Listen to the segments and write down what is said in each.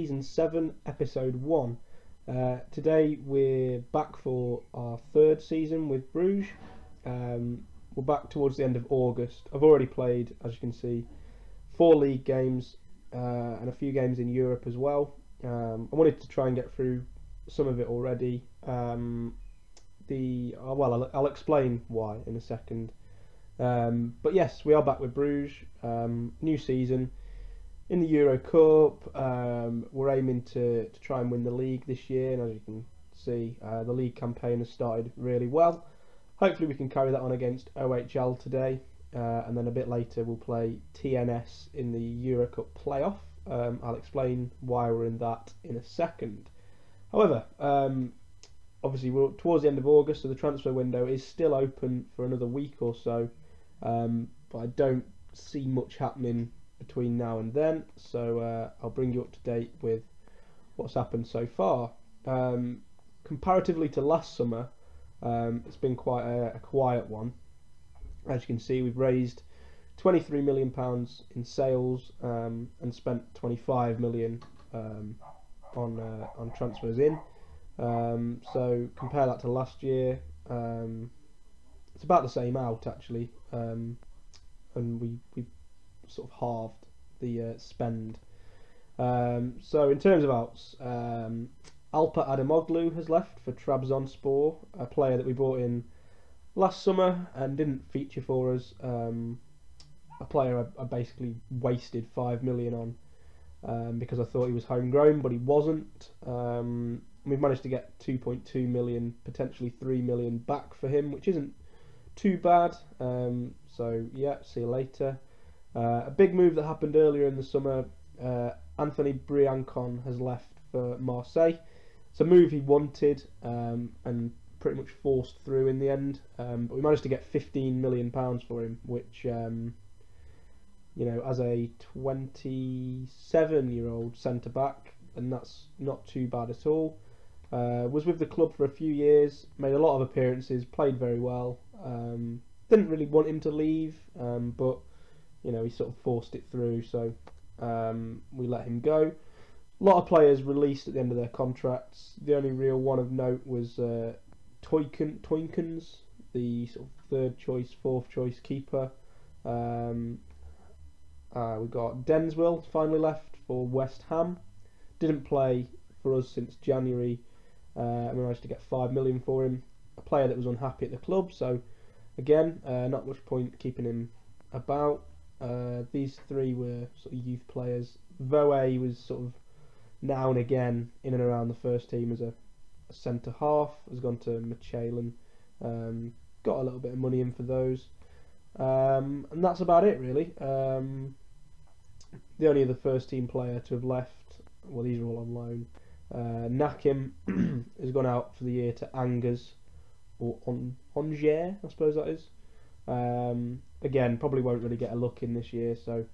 Season 7, Episode 1. Today we're back for our third season with Bruges. We're back towards the end of August. I've already played, as you can see, 4 league games and a few games in Europe as well. I wanted to try and get through some of it already. I'll explain why in a second. But yes, we are back with Bruges. New season in the Euro Cup. We're aiming to try and win the league this year, and as you can see, the league campaign has started really well. Hopefully we can carry that on against OHL today, and then a bit later we'll play TNS in the Euro Cup playoff. I'll explain why we're in that in a second. However, obviously we're towards the end of August, so the transfer window is still open for another week or so, but I don't see much happening between now and then, so I'll bring you up to date with what's happened so far. Comparatively to last summer, it's been quite a quiet one. As you can see, we've raised £23 million in sales and spent £25 million on transfers in. So compare that to last year, it's about the same out actually, and we sort of halved the spend. So in terms of outs, Alper Adamoglu has left for Trabzonspor, a player that we bought in last summer and didn't feature for us. A player I basically wasted £5 million on because I thought he was homegrown, but he wasn't. We've managed to get 2.2 million, potentially 3 million back for him, which isn't too bad. So yeah, see you later. A big move that happened earlier in the summer, Anthony Briancon has left for Marseille. It's a move he wanted and pretty much forced through in the end, but we managed to get £15 million for him, which you know, as a 27-year-old centre back, and that's not too bad at all. Was with the club for a few years, made a lot of appearances, played very well. Didn't really want him to leave, but you know, he sort of forced it through, so we let him go. A lot of players released at the end of their contracts. The only real one of note was Toinkens, the sort of third choice, fourth choice keeper. We got Denswell finally left for West Ham. Didn't play for us since January, and we managed to get £5 million for him. A player that was unhappy at the club, so again, not much point keeping him about. These three were sort of youth players. Voe was sort of now and again in and around the first team as a centre half. Has gone to Michelin. Got a little bit of money in for those, and that's about it really. The only other first team player to have left, well, these are all on loan. Nakim has gone out for the year to Angers, or Angers, I suppose that is. Again, probably won't really get a look in this year, so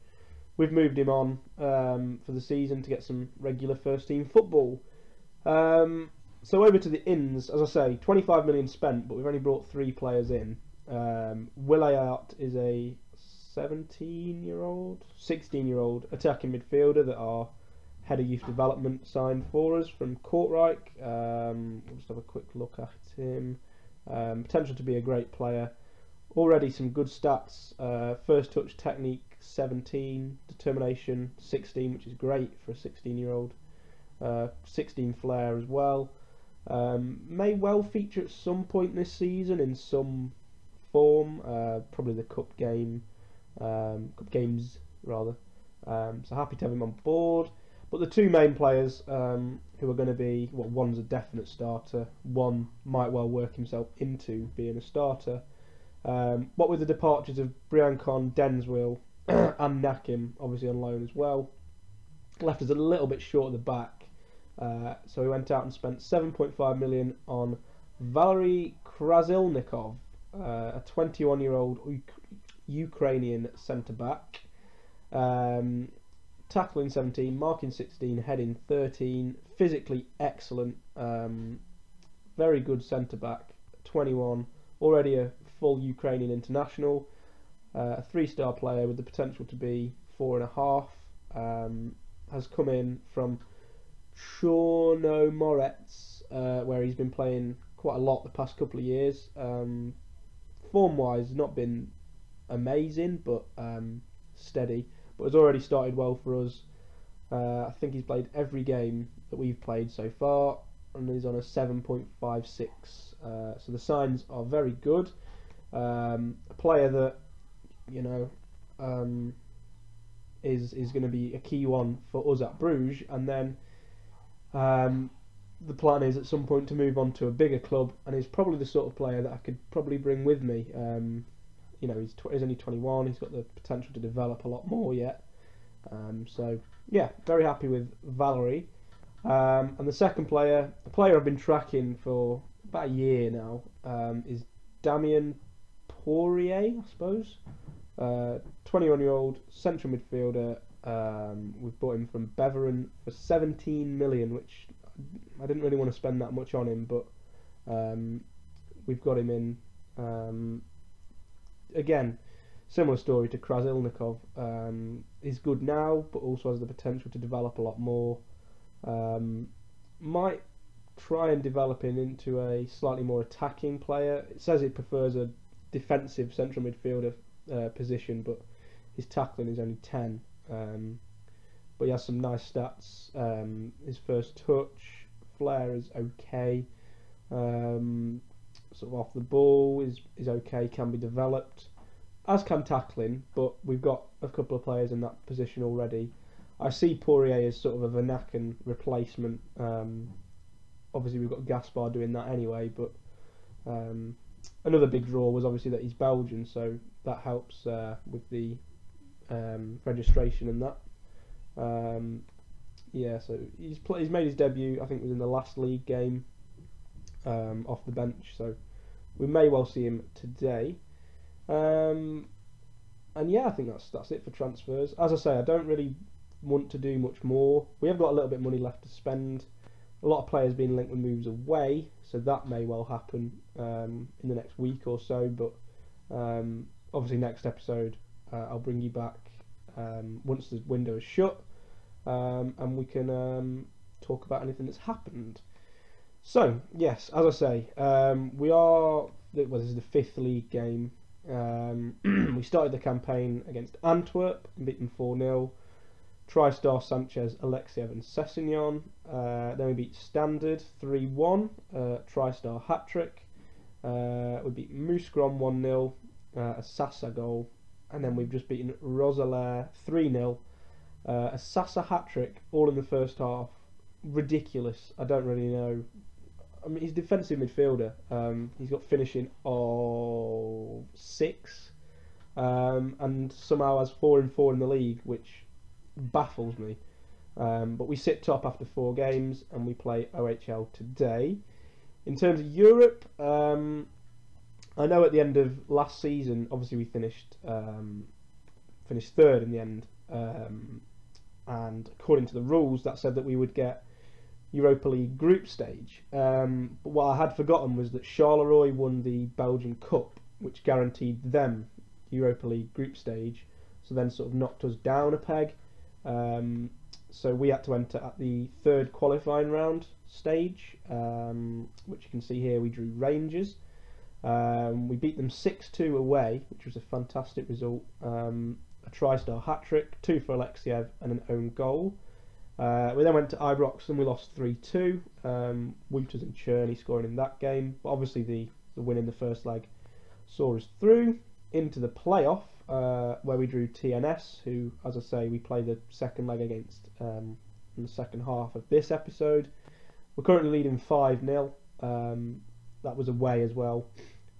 we've moved him on for the season to get some regular first team football. So over to the ins, as I say, 25 million spent, but we've only brought 3 players in. Willayart is a 16-year-old attacking midfielder that our head of youth development signed for us from Kortrijk. We'll just have a quick look at him. Potential to be a great player. Already some good stats. First touch technique 17, determination 16, which is great for a 16-year-old. 16 flair as well. May well feature at some point this season in some form. Probably the cup games rather. So happy to have him on board. But the 2 main players who are going to be, well, one's a definite starter. One might well work himself into being a starter. What with the departures of Briancon, Denswell and Nakim, obviously on loan as well, left us a little bit short at the back. So we went out and spent 7.5 million on Valery Krasilnikov, a 21-year-old Ukrainian centre-back. Tackling 17, marking 16, heading 13, physically excellent, very good centre-back, 21, already a full Ukrainian international, a 3-star player with the potential to be 4.5, has come in from Chorno Moretz, where he's been playing quite a lot the past couple of years. Form-wise, not been amazing, but steady. But has already started well for us. I think he's played every game that we've played so far, and he's on a 7.56. So the signs are very good. A player that, you know, is going to be a key one for us at Bruges, and then the plan is at some point to move on to a bigger club, and he's probably the sort of player that I could probably bring with me. You know, he's only 21. He's got the potential to develop a lot more yet. So yeah, very happy with Valerie. And the second player, a player I've been tracking for about a year now, is Damien Poirier, I suppose. 21-year-old central midfielder. We've bought him from Beveren for 17 million, which I didn't really want to spend that much on him, but we've got him in. Again, similar story to Krasilnikov. He's good now, but also has the potential to develop a lot more. Might try and develop him into a slightly more attacking player. It says he prefers a defensive central midfielder position, but his tackling is only 10. But he has some nice stats. His first touch, flair is okay. Sort of off the ball is okay, can be developed, as can tackling, but we've got a couple of players in that position already. I see Poirier as sort of a Vanaken replacement. Obviously we've got Gaspar doing that anyway, but another big draw was obviously that he's Belgian, so that helps with the registration and that. Yeah, so he's made his debut, I think it was in the last league game, off the bench, so we may well see him today. And yeah, I think that's it for transfers. As I say, I don't really want to do much more. We have got a little bit of money left to spend. A lot of players being linked with moves away, so that may well happen in the next week or so, but obviously next episode I'll bring you back once the window is shut, and we can talk about anything that's happened. So yes, as I say, this is the 5th league game. We started the campaign against Antwerp and beat them 4-0. TriStar, Sanchez, Alexiev and Sessignon. Then we beat Standard 3-1, TriStar hat-trick. We beat Mouscron 1-0, a Sasa goal. And then we've just beaten Rosalaire 3-0, a Sasa hat-trick, all in the first half. Ridiculous, I don't really know. I mean, he's defensive midfielder. He's got finishing of 6, and somehow has 4 and 4 in the league, which baffles me. But we sit top after 4 games, and we play OHL today. In terms of Europe, I know at the end of last season, obviously we finished 3rd in the end, and according to the rules, that said that we would get Europa League group stage. But what I had forgotten was that Charleroi won the Belgian Cup, which guaranteed them Europa League group stage, so then sort of knocked us down a peg. So we had to enter at the 3rd qualifying round stage, which you can see here. We drew Rangers. We beat them 6-2 away, which was a fantastic result. A TriStar hat-trick, 2 for Alexiev and an own goal. We then went to Ibrox and we lost 3-2. Wouters and Cherney scoring in that game, but obviously the win in the first leg saw us through into the playoff, where we drew TNS, who, as I say, we play the second leg against in the second half of this episode. We're currently leading 5-0. That was away as well.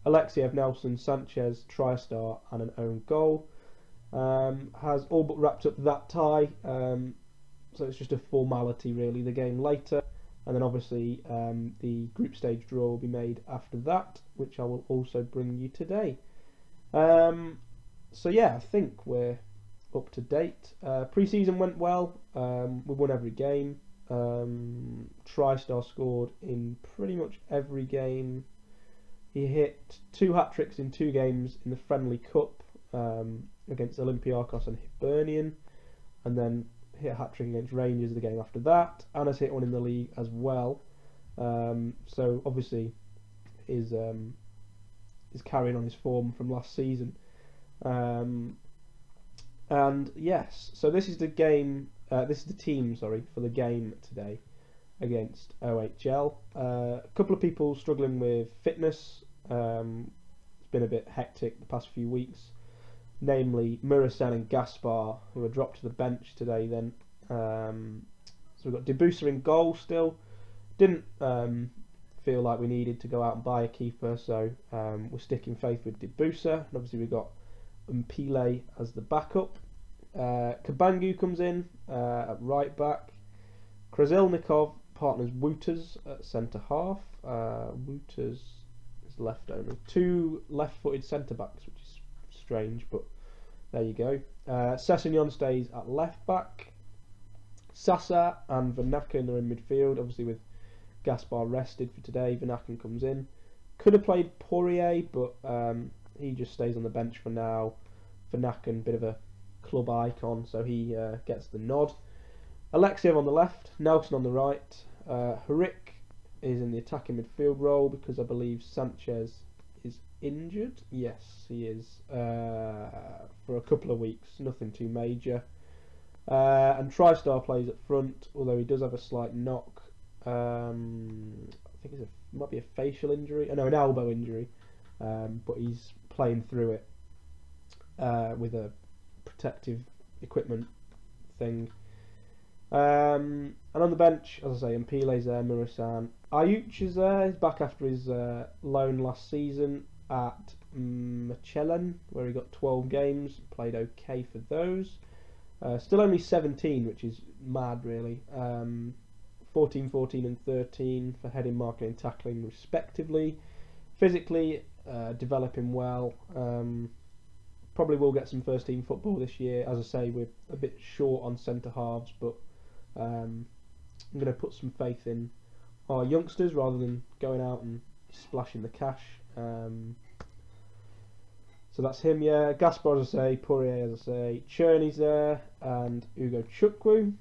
Alexiev, Nelson, Sanchez, TriStar and an own goal. Has all but wrapped up that tie. So it's just a formality really, the game later, and then obviously the group stage draw will be made after that, which I will also bring you today. So yeah, I think we're up to date. Pre-season went well. We won every game. TriStar scored in pretty much every game. He hit 2 hat-tricks in 2 games in the Friendly Cup against Olympiacos and Hibernian, and then hit a hat-trick against Rangers the game after that, and has hit one in the league as well. So obviously is carrying on his form from last season. And yes, so this is the game. This is the team, sorry, for the game today against OHL. A couple of people struggling with fitness. It's been a bit hectic the past few weeks, namely Murasan and Gaspar, who were dropped to the bench today. Then, so we've got Debusa in goal still. Didn't feel like we needed to go out and buy a keeper, so we're sticking faith with Debusa. And obviously we've got Mpile as the backup. Kabangu comes in at right back. Krasilnikov partners Wouters at centre half. Wouters is left only. 2 left-footed centre backs, which is strange, but there you go. Sessegnon stays at left back. Sasa and Vanaken are in midfield, obviously with Gaspar rested for today. Vanaken comes in. Could have played Poirier, but he just stays on the bench for now. Vanaken, bit of a club icon, so he gets the nod. Alexiev on the left, Nelson on the right. Harik is in the attacking midfield role because I believe Sanchez is injured. Yes, he is, for a couple of weeks, nothing too major. And TriStar plays up front, although he does have a slight knock. I think it might be a facial injury. No, an elbow injury, but he's playing through it with a protective equipment thing. And on the bench, as I say, Mpile's there, Murasan. Ayuch is there. He's back after his loan last season at Mechelen, where he got 12 games, played okay for those. Still only 17, which is mad, really. 14, 14 and 13 for heading, marking and tackling respectively. Physically developing well. Probably will get some first team football this year. As I say, we're a bit short on centre halves, but I'm going to put some faith in our youngsters rather than going out and splashing the cash. So that's him, yeah. Gaspar, as I say, Poirier, as I say, Cherney's there, and Ugo Chukwu.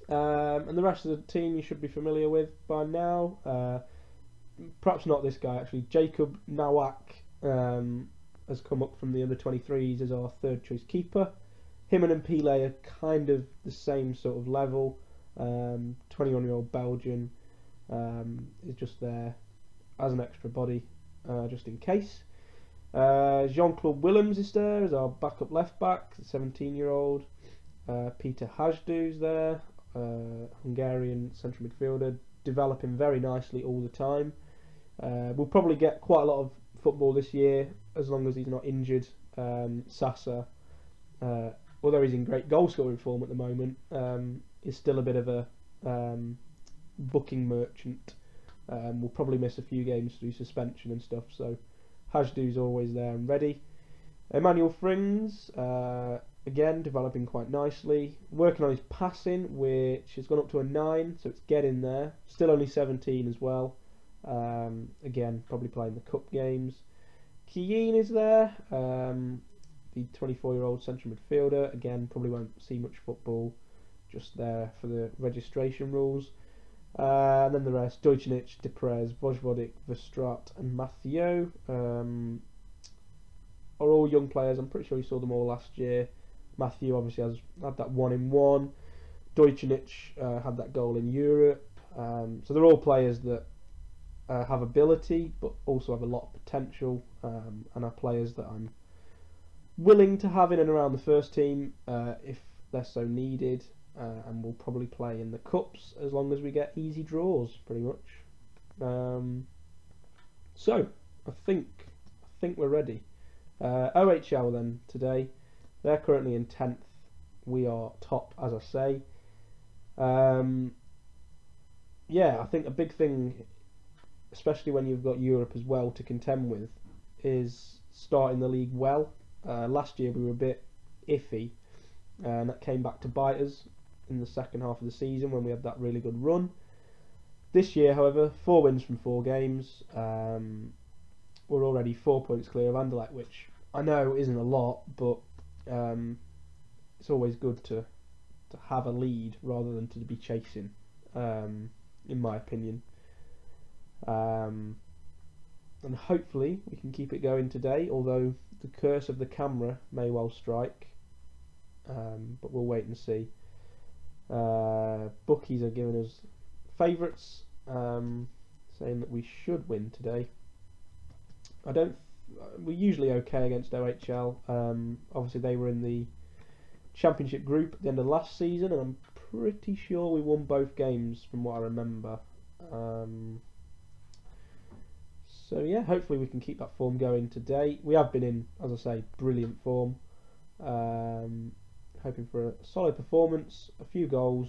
And the rest of the team you should be familiar with by now. Perhaps not this guy, actually. Jacob Nawak has come up from the under-23s as our third choice keeper. Him and Mpile are kind of the same sort of level. 21-year-old Belgian is just there as an extra body, just in case. Jean-Claude Willems is there as our backup left back, the 17-year-old. Peter Hajdu's there, Hungarian central midfielder, developing very nicely all the time. We'll probably get quite a lot of football this year as long as he's not injured. Sasa, although he's in great goal scoring form at the moment, is still a bit of a booking merchant. We'll probably miss a few games through suspension and stuff, so Hajdu's always there and ready. Emmanuel Frings, again developing quite nicely, working on his passing, which has gone up to a 9, so it's getting there. Still only 17 as well. Again, probably playing the cup games. Kiyin is there, the 24-year-old central midfielder. Again, probably won't see much football, just there for the registration rules. And then the rest: Deutschnich, Deprez, Vojvodik, Verstraat and Mathieu are all young players. I'm pretty sure you saw them all last year. Mathieu obviously had that 1-in-1. Deutschnich had that goal in Europe. So they're all players that have ability but also have a lot of potential, and are players that I'm willing to have in and around the first team if they're so needed, and we'll probably play in the cups as long as we get easy draws, pretty much. So I think we're ready. OHL then today, they're currently in 10th. We are top, as I say. Yeah, I think a big thing, especially when you've got Europe as well to contend with, is starting the league well. Last year we were a bit iffy, and that came back to bite us in the second half of the season when we had that really good run. This year, however, 4 wins from 4 games. We're already 4 points clear of Anderlecht, which I know isn't a lot, but it's always good to to have a lead rather than to be chasing, in my opinion. And hopefully we can keep it going today, although the curse of the camera may well strike, but we'll wait and see. Bookies are giving us favourites, saying that we should win today. We're usually okay against OHL. Obviously they were in the Championship group at the end of last season, and I'm pretty sure we won both games from what I remember. So yeah, hopefully we can keep that form going today. We have been in, as I say, brilliant form. Hoping for a solid performance, a few goals,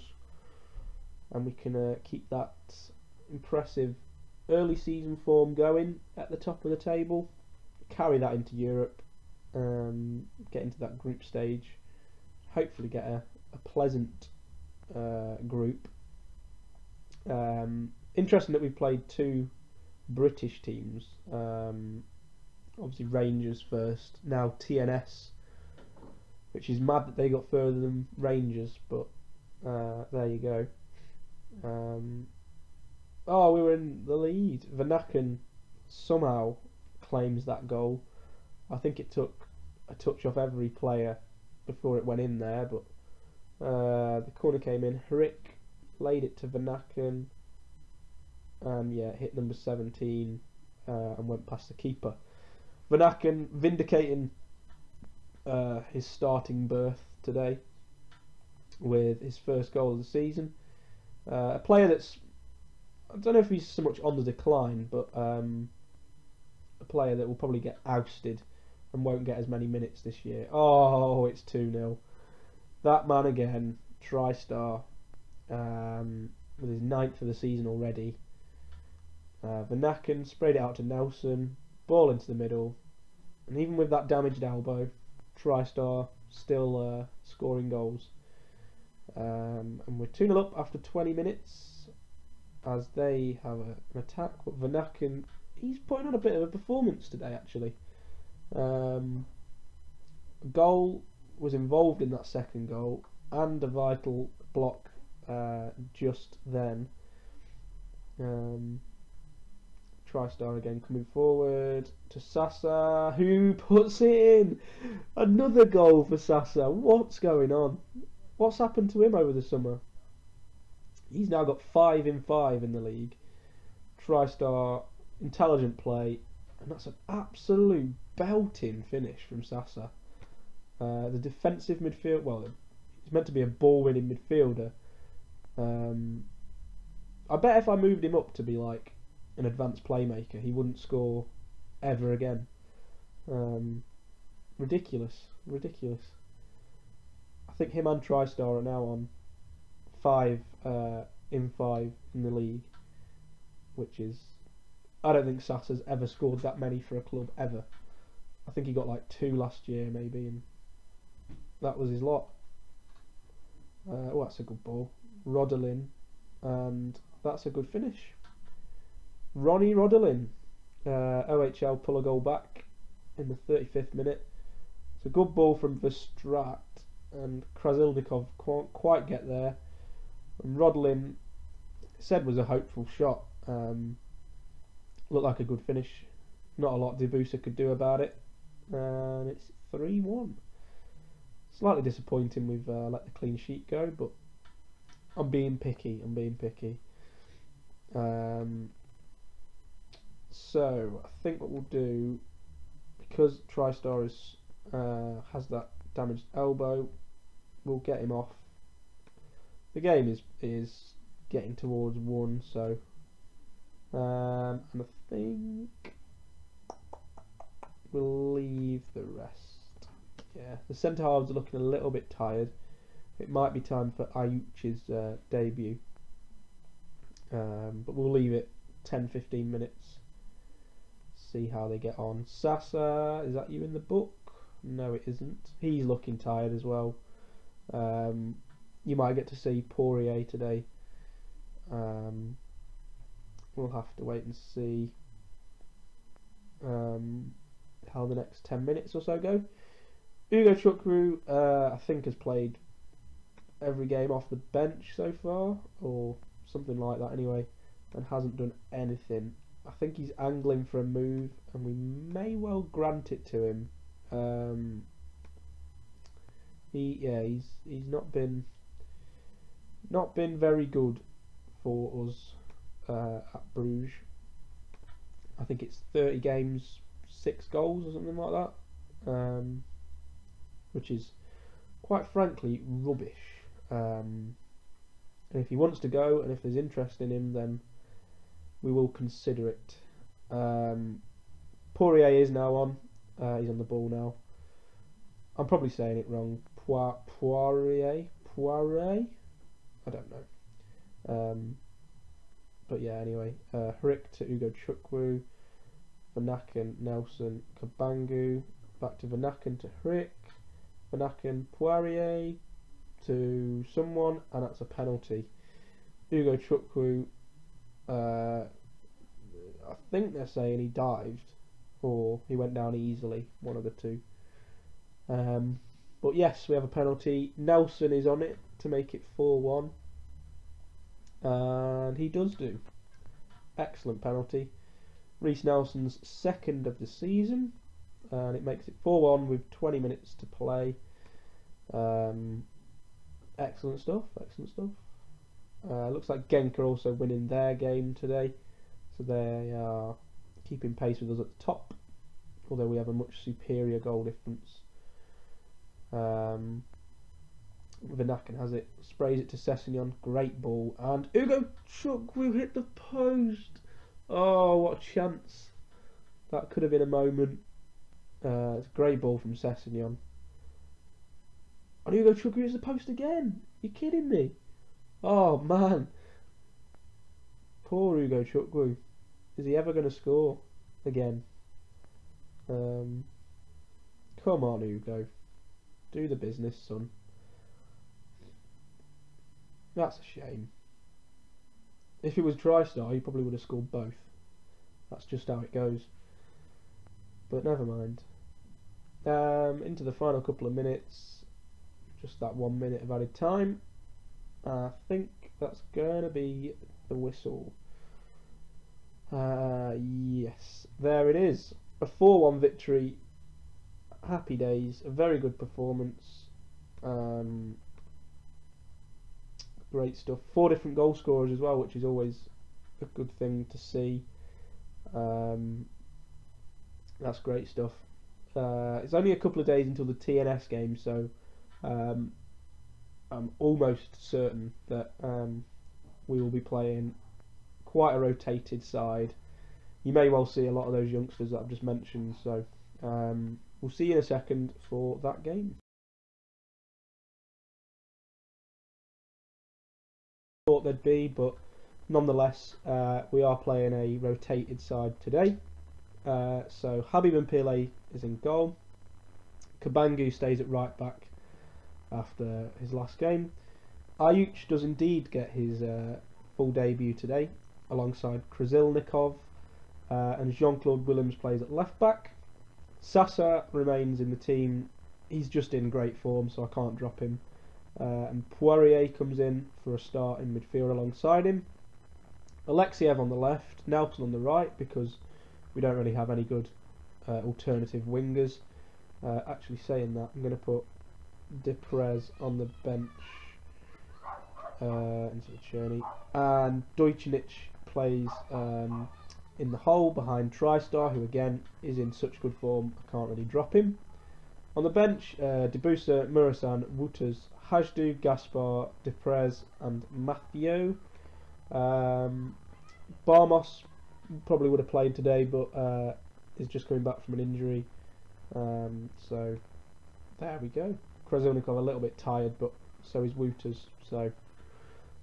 and we can keep that impressive early season form going at the top of the table, carry that into Europe, get into that group stage, hopefully get a pleasant group. Interesting that we've played two British teams, obviously Rangers first, now TNS, which is mad that they got further than Rangers, but there you go. Oh, we were in the lead. Vanaken somehow claims that goal. I think it took a touch off every player before it went in there, but the corner came in. Hrick laid it to Vanaken, and yeah, hit number 17 and went past the keeper. Vanaken vindicating his starting berth today with his first goal of the season. A player that's, I don't know if he's so much on the decline, but a player that will probably get ousted and won't get as many minutes this year. Oh, it's 2-0. That man again, TriStar, with his 9th of the season already. Vanaken sprayed it out to Nelson, ball into the middle, and even with that damaged elbow, TriStar still scoring goals. And we're 2-0 up after 20 minutes as they have an attack, but Vanaken, he's putting on a bit of a performance today actually. A goal was involved in that second goal and a vital block just then. TriStar again coming forward to Sasa, who puts it in. Another goal for Sasa. What's going on? What's happened to him over the summer? He's now got 5 in 5 in the league. TriStar, intelligent play, and that's an absolute belting finish from Sasa. The defensive midfield, well, he's meant to be a ball-winning midfielder. I bet if I moved him up to be like an advanced playmaker, he wouldn't score ever again. Ridiculous. I think him and TriStar are now on 5 in 5 in the league, which is, I don't think Sasa's ever scored that many for a club ever. I think he got like 2 last year maybe, and that was his lot. Oh, that's a good ball. Rodolin, and that's a good finish. Ronnie Rodolin, OHL pull a goal back in the 35th minute. It's a good ball from Verstraat, and Krasilnikov can't quite get there. And Rodolin said was a hopeful shot. Looked like a good finish. Not a lot Debusa could do about it. And it's 3-1. Slightly disappointing we've let the clean sheet go, but I'm being picky. So I think what we'll do, because TriStar has that damaged elbow, we'll get him off. The game is getting towards 1, so and I think we'll leave the rest. Yeah, the centre halves are looking a little bit tired. It might be time for Ayuch's debut, but we'll leave it 10-15 minutes. See how they get on. Sasa, is that you in the book? No, it isn't. He's looking tired as well. You might get to see Poirier today. We'll have to wait and see how the next 10 minutes or so go. Ugo Chukwu, I think, has played every game off the bench so far, or something like that anyway, and hasn't done anything. I think he's angling for a move, and we may well grant it to him. He's not been very good for us at Bruges. I think it's 30 games, 6 goals or something like that, which is quite frankly rubbish. And if he wants to go, and if there's interest in him, then we will consider it. Poirier is now on. He's on the ball now. I'm probably saying it wrong. Poirier? I don't know. But yeah, anyway. Hrick to Ugo Chukwu. Vanaken, Nelson, Kabangu. Back to Vanaken to Hrick. Vanaken, Poirier to someone, and that's a penalty. Ugo Chukwu, I think they're saying he dived, or he went down easily, one of the two. But yes, we have a penalty. Nelson is on it to make it 4-1, and he does do. Excellent penalty. Reece Nelson's second of the season, and it makes it 4-1 with 20 minutes to play. Excellent stuff, excellent stuff. Looks like Genk are also winning their game today, so they are keeping pace with us at the top, although we have a much superior goal difference. Vanaken has it, sprays it to Sessegnon, great ball, and Ugo Chukwu hit the post. Oh, what a chance. That could have been a moment. It's a great ball from Sessegnon. And Ugo Chukwu hits the post again. You're kidding me? Oh man. Poor Ugo Chukwu. Is he ever going to score again? Come on, Ugo. Do the business, son. That's a shame. If it was TriStar, he probably would have scored both. That's just how it goes. But never mind. Into the final couple of minutes. Just that 1 minute of added time. I think that's going to be the whistle. Yes, there it is. A 4-1 victory. Happy days. A very good performance. Great stuff. 4 different goal scorers as well, which is always a good thing to see. That's great stuff. It's only a couple of days until the TNS game, so I'm almost certain that we will be playing quite a rotated side. You may well see a lot of those youngsters that I've just mentioned, so we'll see you in a second for that game. Thought there'd be, but nonetheless, we are playing a rotated side today. So Habib Mpile is in goal. Kabangu stays at right back after his last game. Ayuch does indeed get his full debut today, alongside Krasilnikov, and Jean-Claude Willems plays at left back. Sasa remains in the team. He's just in great form, so I can't drop him. And Poirier comes in for a start in midfield alongside him. Alexiev on the left, Nelson on the right, because we don't really have any good alternative wingers. Actually saying that, I'm going to put Deprez on the bench instead of Cherney, and Dojcinic plays in the hole behind TriStar, who again is in such good form I can't really drop him. On the bench, Debusa, Murasan, Wouters, Hajdu, Gaspar, Deprez and Matthieu. Barmos probably would have played today, but is just coming back from an injury. So there we go. Krasilnikov a little bit tired, but so is Wouters. So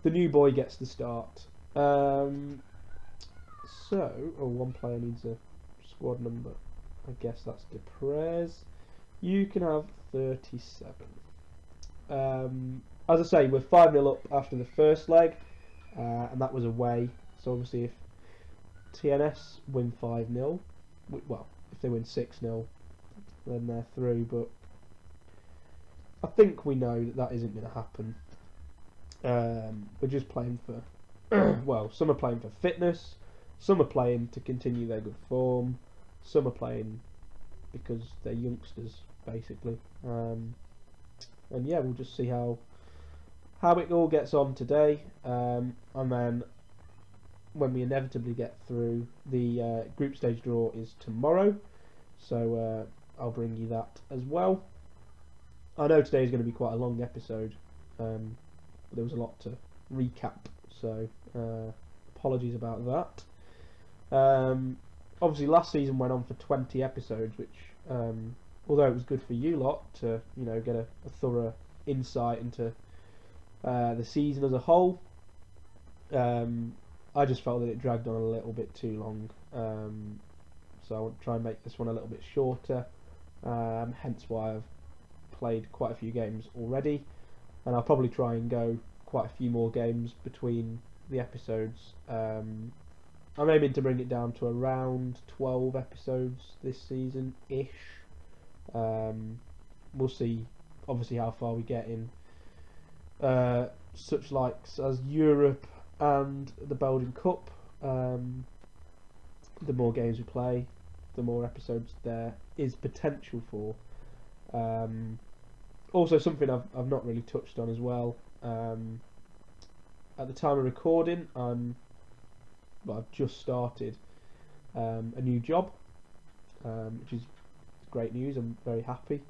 the new boy gets the start. One player needs a squad number. I guess that's Deprez. You can have 37. As I say, we're 5-0 up after the first leg, and that was away. So obviously, if TNS win 5-0, well, if they win 6-0, then they're through. But I think we know that that isn't going to happen. We're just playing for, well, some are playing for fitness, some are playing to continue their good form, some are playing because they're youngsters, basically. And yeah, we'll just see how it all gets on today, and then when we inevitably get through, the group stage draw is tomorrow, so I'll bring you that as well. I know today is going to be quite a long episode, but there was a lot to recap, so apologies about that. Obviously last season went on for 20 episodes, which although it was good for you lot to get a thorough insight into the season as a whole, I just felt that it dragged on a little bit too long, so I want to try and make this one a little bit shorter, hence why I've played quite a few games already, and I'll probably try and go quite a few more games between the episodes. I'm aiming to bring it down to around 12 episodes this season-ish. We'll see obviously how far we get in such likes as Europe and the Belgian Cup. The more games we play, the more episodes there is potential for. Also, something I've not really touched on as well. At the time of recording, I've just started a new job, which is great news. I'm very happy.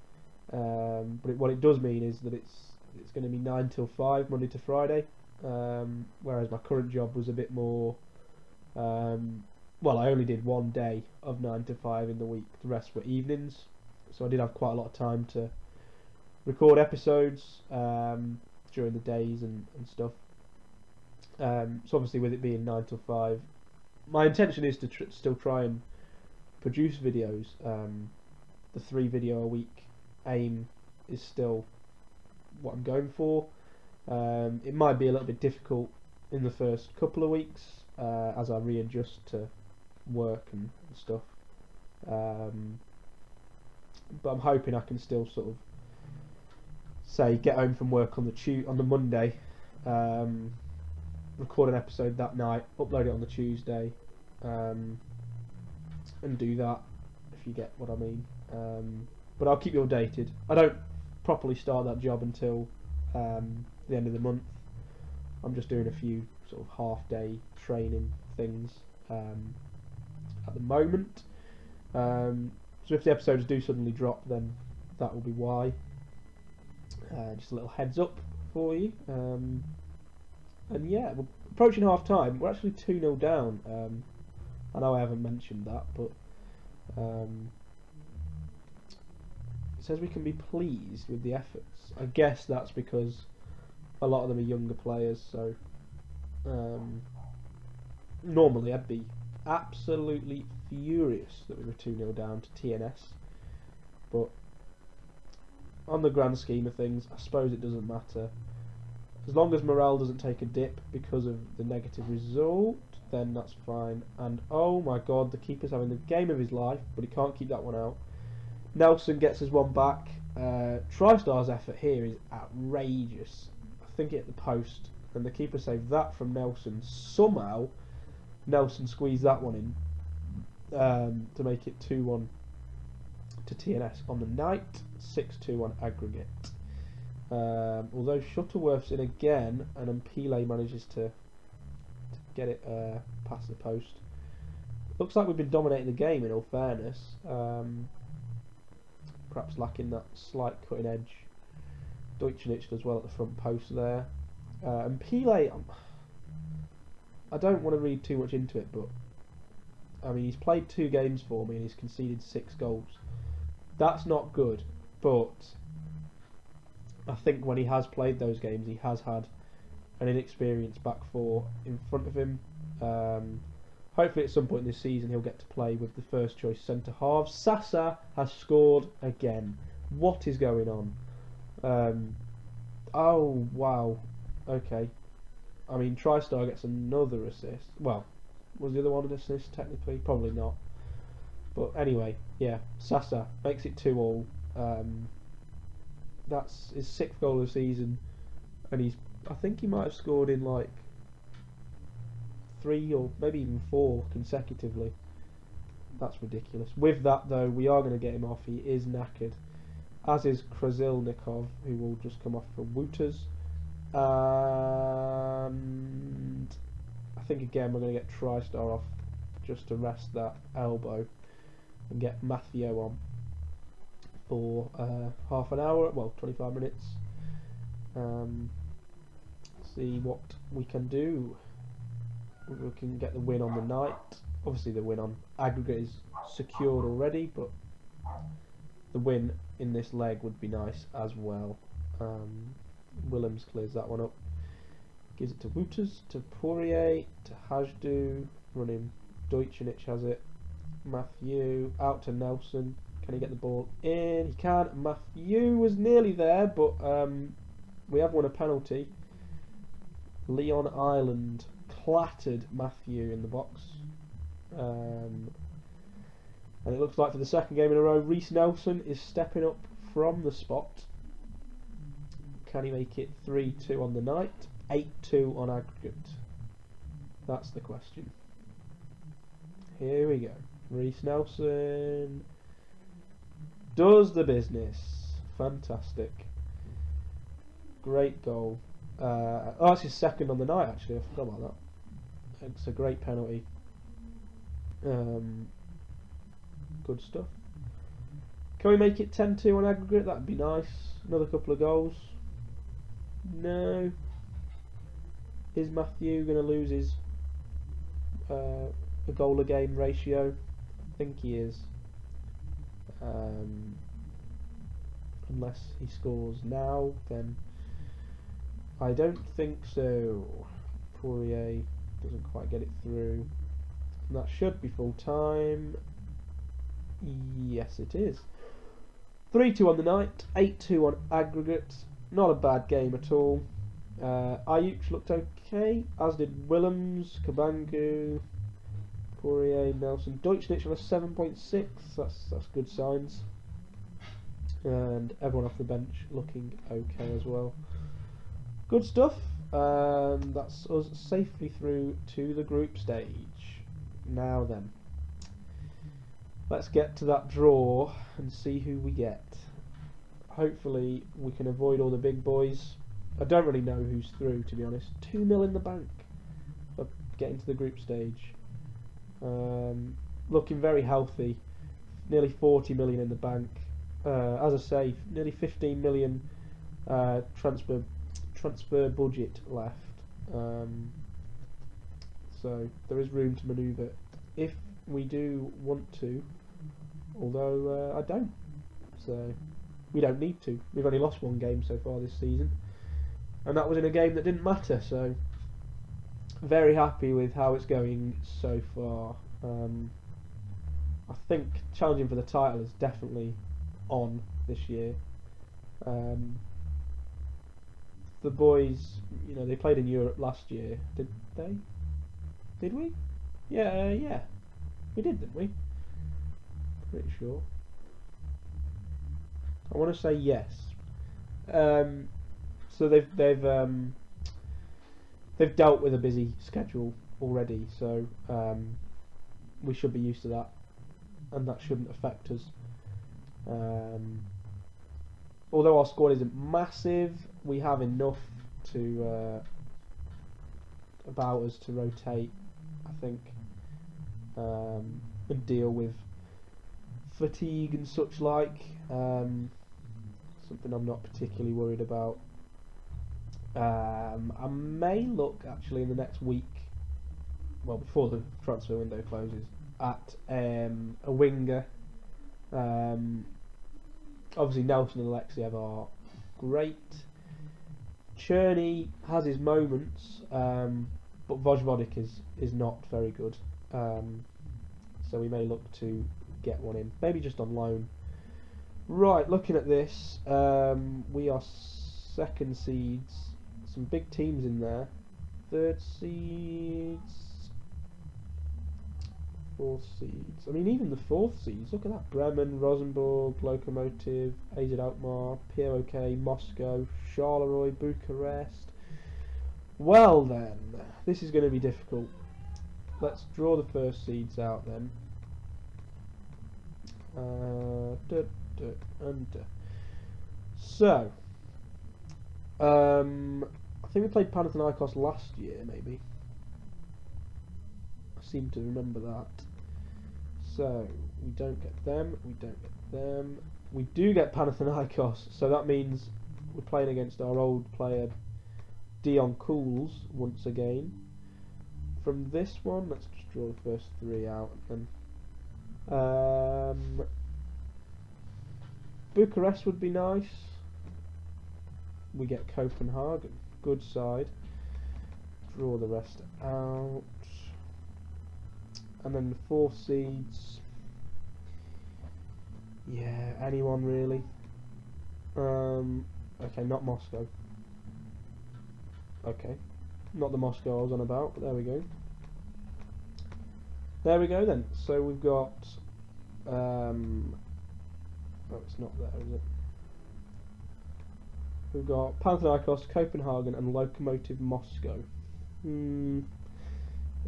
But what it does mean is that it's going to be 9 till 5 Monday to Friday, whereas my current job was a bit more. Well, I only did one day of 9 to 5 in the week. The rest were evenings, so I did have quite a lot of time to record episodes during the days and stuff. So obviously, with it being 9 till 5, my intention is to still try and produce videos. The 3 video a week aim is still what I'm going for. It might be a little bit difficult in the first couple of weeks as I readjust to work and stuff, but I'm hoping I can still sort of say get home from work on the Monday, record an episode that night, upload it on the Tuesday, and do that, if you get what I mean. But I'll keep you updated. I don't properly start that job until the end of the month. I'm just doing a few sort of half-day training things at the moment. So if the episodes do suddenly drop, then that will be why. Just a little heads up for you. And yeah, we're approaching half time. We're actually 2-0 down. I know I haven't mentioned that, but it says we can be pleased with the efforts. I guess that's because a lot of them are younger players, so normally I'd be absolutely furious that we were 2-0 down to TNS, but on the grand scheme of things, I suppose it doesn't matter. As long as morale doesn't take a dip because of the negative result, then that's fine. And oh my god, the keeper's having the game of his life, but he can't keep that one out. Nelson gets us one back. TriStar's effort here is outrageous. I think it hit the post, and the keeper saved that from Nelson. Somehow, Nelson squeezed that one in to make it 2-1 to TNS on the night, 6-2 on aggregate. Although Shuttleworth's in again, and Mpile manages to get it past the post. Looks like we've been dominating the game, in all fairness. Perhaps lacking that slight cutting edge. Deutschnitz does well at the front post there. Mpile, I don't want to read too much into it, but I mean, he's played 2 games for me and he's conceded 6 goals. That's not good, but I think when he has played those games, he has had an inexperienced back 4 in front of him. Hopefully at some point this season he'll get to play with the first choice centre half. Sasa has scored again. What is going on? Oh wow, okay. I mean, TriStar gets another assist. Well, was the other one an assist technically? Probably not. But anyway, yeah, Sasa makes it 2-2. That's his 6th goal of the season, and he's I think he might have scored in like 3 or maybe even 4 consecutively. That's ridiculous. With that though, we are going to get him off. He is knackered, as is Krasilnikov, who will just come off for Wouters. And I think again we're going to get TriStar off just to rest that elbow and get Mathieu on for half an hour, well 25 minutes. See what we can do. We can get the win on the night. Obviously the win on aggregate is secured already, but the win in this leg would be nice as well. Willems clears that one up. Gives it to Wouters, to Poirier, to Hajdu, running Deutschenich has it. Mathieu, out to Nelson. Can he get the ball in? He can. Mathieu was nearly there, but we have won a penalty. Leon Ireland clattered Mathieu in the box. And it looks like for the second game in a row, Reece Nelson is stepping up from the spot. Can he make it 3-2 on the night? 8-2 on aggregate? That's the question. Here we go. Reece Nelson does the business. Fantastic. Great goal. Oh, it's his second on the night actually, I forgot about that. It's a great penalty. Good stuff. Can we make it 10-2 on aggregate? That'd be nice. Another couple of goals. No. Is Mathieu going to lose his a goal a game ratio? I think he is. Unless he scores now, then I don't think so. Poirier doesn't quite get it through. And that should be full time. Yes, it is. 3-2 on the night, 8-2 on aggregate. Not a bad game at all. Ayuk looked okay, as did Willems, Kabangu, Poirier, Nelson. Deutschnitz on a 7.6. That's good signs. And everyone off the bench looking okay as well. Good stuff. That's us safely through to the group stage. Now then, let's get to that draw and see who we get. Hopefully we can avoid all the big boys. I don't really know who's through, to be honest. 2 mil in the bank for getting to the group stage. Looking very healthy. Nearly 40 million in the bank. As I say, nearly 15 million transfer budget left. So there is room to manoeuvre if we do want to. Although I don't. So we don't need to. We've only lost 1 game so far this season, and that was in a game that didn't matter. So very happy with how it's going so far. I think challenging for the title is definitely on this year. The boys, you know, they played in Europe last year. Did they? Did we? Yeah, we did, didn't we? Pretty sure. I want to say yes. So they've dealt with a busy schedule already, so we should be used to that, and that shouldn't affect us. Although our squad isn't massive, we have enough to about us to rotate, I think, and deal with fatigue and such like. Something I'm not particularly worried about. I may look actually in the next week, well before the transfer window closes, at a winger. Obviously Nelson and Alexiev are great. Cherney has his moments, but Vojvodik is not very good. So we may look to get one in, maybe just on loan. Right, looking at this, we are second seeds. Some big teams in there. Third seeds, fourth seeds. I mean, even the fourth seeds. Look at that: Bremen, Rosenborg, Lokomotiv, AZ Alkmaar, POK, Moscow, Charleroi, Bucharest. Well then, this is going to be difficult. Let's draw the first seeds out then. So, I think we played Panathinaikos last year, maybe. I seem to remember that. So, we don't get them, we don't get them. We do get Panathinaikos, so that means we're playing against our old player Dion Cools once again. From this one, let's just draw the first three out and then Bucharest would be nice. We get Copenhagen, good side. Draw the rest out. And then the 4 seeds. Yeah, anyone really. Okay, not Moscow. Okay, not the Moscow I was on about, but there we go. There we go then. So we've got oh, it's not there, is it? We've got Panathinaikos, Copenhagen and Lokomotiv Moscow. It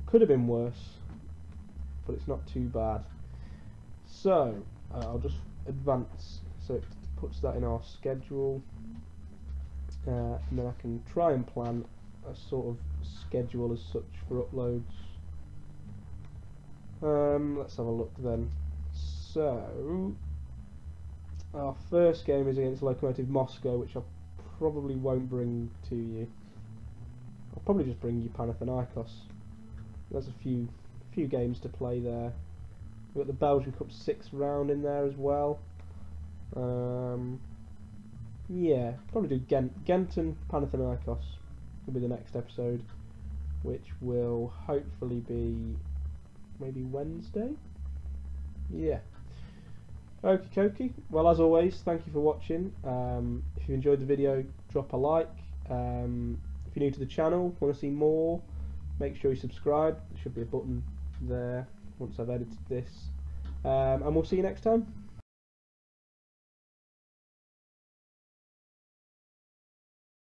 could have been worse, but it's not too bad. So I'll just advance so it puts that in our schedule, and then I can try and plan a sort of schedule as such for uploads. Let's have a look then. So our first game is against Lokomotiv Moscow, which I probably won't bring to you. I'll probably just bring you Panathinaikos. There's a few games to play there. We've got the Belgian Cup 6th round in there as well. Yeah, probably do Ghent and Panathinaikos will be the next episode, which will hopefully be maybe Wednesday. Yeah. Okie dokie. Well, as always, thank you for watching. If you enjoyed the video, drop a like. If you're new to the channel, want to see more, make sure you subscribe. There should be a button there once I've edited this. And we'll see you next time.